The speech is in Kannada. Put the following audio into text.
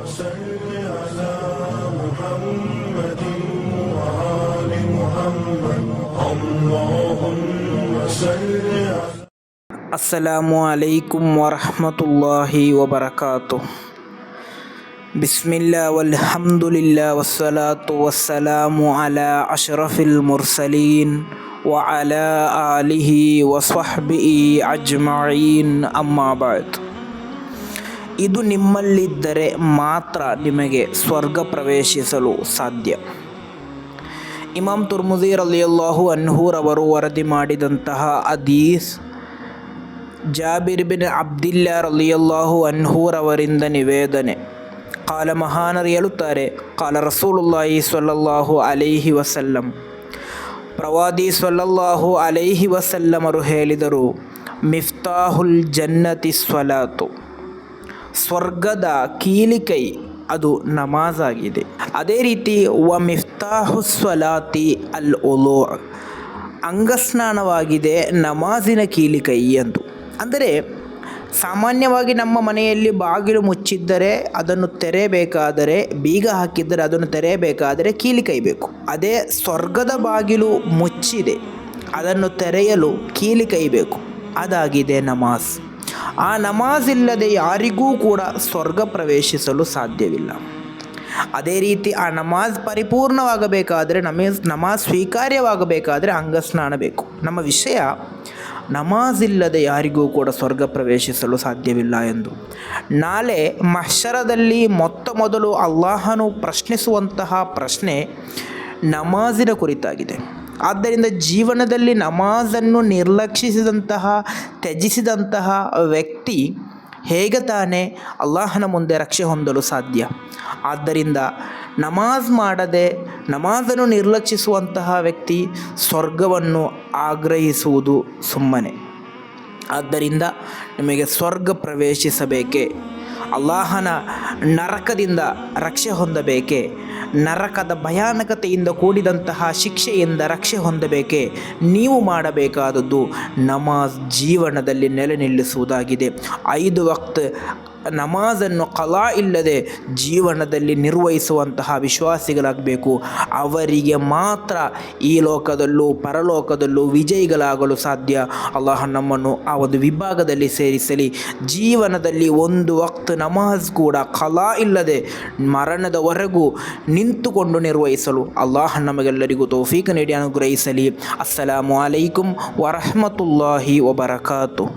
صل على محمد وآل محمد اللهم صل على ಅಸ್ಸಲಾಮು ಅಲೈಕುಂ ವರಹಮತುಲ್ಲಾಹಿ ವಬರಕಾತು. ಬಿಸ್ಮಿಲ್ಲಾ ವಲ್ಹಮ್ದುಲಿಲ್ಲಾ ವಸ್ಸಲಾತು ವಸ್ಸಲಾಮು ಅಲಾ ಅಶ್ರಫಿಲ್ ಮುರ್ಸಲೀನ್ ವ ಅಲಾ ಆಲಿಹಿ ವಸ್ವಹ್ಬಿಹಿ ಅಜ್ಮഈನ್. ಅಮ್ಮಾ ಬಅದ್. ಇದು ನಿಮ್ಮಲ್ಲಿದ್ದರೆ ಮಾತ್ರ ನಿಮಗೆ ಸ್ವರ್ಗ ಪ್ರವೇಶಿಸಲು ಸಾಧ್ಯ. ಇಮಾಮ್ ತುರ್ಮುಜಿ ರಲಿಯಲ್ಲಾಹು ಅನ್ಹುರವರು ವರದಿ ಮಾಡಿದಂತಹ ಹದೀಸ್, ಜಾಬಿರ್ ಬಿನ್ ಅಬ್ದಿಲ್ಲಾ ರಲಿಯಲ್ಲಾಹು ಅನ್ಹುರವರಿಂದ ನಿವೇದನೆ. ಕಾಲ ಮಹಾನರು ಹೇಳುತ್ತಾರೆ, ಕಾಲ ರಸೂಲುಲ್ಲಾಹಿ ಸ್ವಲ್ಲಲ್ಲಾಹು ಅಲೈಹಿ ವಸಲ್ಲಂ, ಪ್ರವಾದಿ ಸ್ವಲ್ಲಲ್ಲಾಹು ಅಲೈಹಿ ವಸಲ್ಲಮರು ಹೇಳಿದರು, ಮಿಫ್ತಾಹುಲ್ ಜನ್ನತಿ ಸ್ವಲಾತು, ಸ್ವರ್ಗದ ಕೀಲಿಕೈ ಅದು ನಮಾಜ್ ಆಗಿದೆ. ಅದೇ ರೀತಿ ವ ಮಿಫ್ತಾಹು ಸ್ವಲಾತಿ ಅಲ್ ಉಲೂ, ಅಂಗಸ್ನಾನವಾಗಿದೆ ನಮಾಜಿನ ಕೀಲಿಕೈ ಎಂದು. ಅಂದರೆ ಸಾಮಾನ್ಯವಾಗಿ ನಮ್ಮ ಮನೆಯಲ್ಲಿ ಬಾಗಿಲು ಮುಚ್ಚಿದ್ದರೆ ಅದನ್ನು ತೆರೆಯಬೇಕಾದರೆ, ಬೀಗ ಹಾಕಿದ್ದರೆ ಅದನ್ನು ತೆರೆಯಬೇಕಾದರೆ ಕೀಲಿಕೈ ಬೇಕು. ಅದೇ ಸ್ವರ್ಗದ ಬಾಗಿಲು ಮುಚ್ಚಿದೆ, ಅದನ್ನು ತೆರೆಯಲು ಕೀಲಿಕೈ ಬೇಕು. ಅದಾಗಿದೆ ನಮಾಜ್. ಆ ನಮಾಜ್ ಇಲ್ಲದೆ ಯಾರಿಗೂ ಕೂಡ ಸ್ವರ್ಗ ಪ್ರವೇಶಿಸಲು ಸಾಧ್ಯವಿಲ್ಲ. ಅದೇ ರೀತಿ ಆ ನಮಾಜ್ ಪರಿಪೂರ್ಣವಾಗಬೇಕಾದರೆ, ನಮಾಜ್ ಸ್ವೀಕಾರ್ಯವಾಗಬೇಕಾದರೆ ಅಂಗಸ್ನಾನ ಬೇಕು. ನಮ್ಮ ವಿಷಯ ನಮಾಜ್ ಇಲ್ಲದೆ ಯಾರಿಗೂ ಕೂಡ ಸ್ವರ್ಗ ಪ್ರವೇಶಿಸಲು ಸಾಧ್ಯವಿಲ್ಲ ಎಂದು. ನಾಳೆ ಮಹ್ಶರದಲ್ಲಿ ಮೊದಲು ಅಲ್ಲಾಹನು ಪ್ರಶ್ನಿಸುವಂತಹ ಪ್ರಶ್ನೆ ನಮಾಜಿನ ಕುರಿತಾಗಿದೆ. ಆದ್ದರಿಂದ ಜೀವನದಲ್ಲಿ ನಮಾಜನ್ನು ತ್ಯಜಿಸಿದಂತಹ ವ್ಯಕ್ತಿ ಹೇಗೆ ತಾನೇ ಅಲ್ಲಾಹನ ಮುಂದೆ ರಕ್ಷೆ ಹೊಂದಲು ಸಾಧ್ಯ? ಆದ್ದರಿಂದ ನಮಾಜ್ ಮಾಡದೆ ನಮಾಜನ್ನು ನಿರ್ಲಕ್ಷಿಸುವಂತಹ ವ್ಯಕ್ತಿ ಸ್ವರ್ಗವನ್ನು ಆಗ್ರಹಿಸುವುದು ಸುಮ್ಮನೆ. ಆದ್ದರಿಂದ ನಿಮಗೆ ಸ್ವರ್ಗ ಪ್ರವೇಶಿಸಬೇಕೇ, ಅಲ್ಲಾಹನ ನರಕದಿಂದ ರಕ್ಷೆ ಹೊಂದಬೇಕೇ, ನರಕದ ಭಯಾನಕತೆಯಿಂದ ಕೂಡಿದಂತಹ ಶಿಕ್ಷೆಯಿಂದ ರಕ್ಷೆ ಹೊಂದಬೇಕೇ, ನೀವು ಮಾಡಬೇಕಾದದ್ದು ನಮಾಜ್ ಜೀವನದಲ್ಲಿ ನೆಲೆ ನಿಲ್ಲಿಸುವುದಾಗಿದೆ. 5 ವಕ್ತ್ ನಮಾಜನ್ನು ಕಲಾ ಇಲ್ಲದೆ ಜೀವನದಲ್ಲಿ ನಿರ್ವಹಿಸುವಂತಹ ವಿಶ್ವಾಸಿಗಳಾಗಬೇಕು. ಅವರಿಗೆ ಮಾತ್ರ ಈ ಲೋಕದಲ್ಲೂ ಪರಲೋಕದಲ್ಲೂ ವಿಜಯಿಗಳಾಗಲು ಸಾಧ್ಯ. ಅಲ್ಲಾಹ ನಮ್ಮನ್ನು ಆ ಒಂದು ವಿಭಾಗದಲ್ಲಿ ಸೇರಿಸಲಿ. ಜೀವನದಲ್ಲಿ 1 ವಕ್ತ್ ನಮಾಜ್ ಕೂಡ ಕಲಾ ಇಲ್ಲದೆ ಮರಣದವರೆಗೂ ನಿಂತುಕೊಂಡು ನಿರ್ವಹಿಸಲು ಅಲ್ಲಾಹ ನಮಗೆಲ್ಲರಿಗೂ ತೌಫೀಕ್ ನೀಡಿ ಅನುಗ್ರಹಿಸಲಿ. ಅಸ್ಸಲಾಮು ಅಲೈಕುಂ ವರಹಮತುಲ್ಲಾಹಿ ವಬರಕಾತು.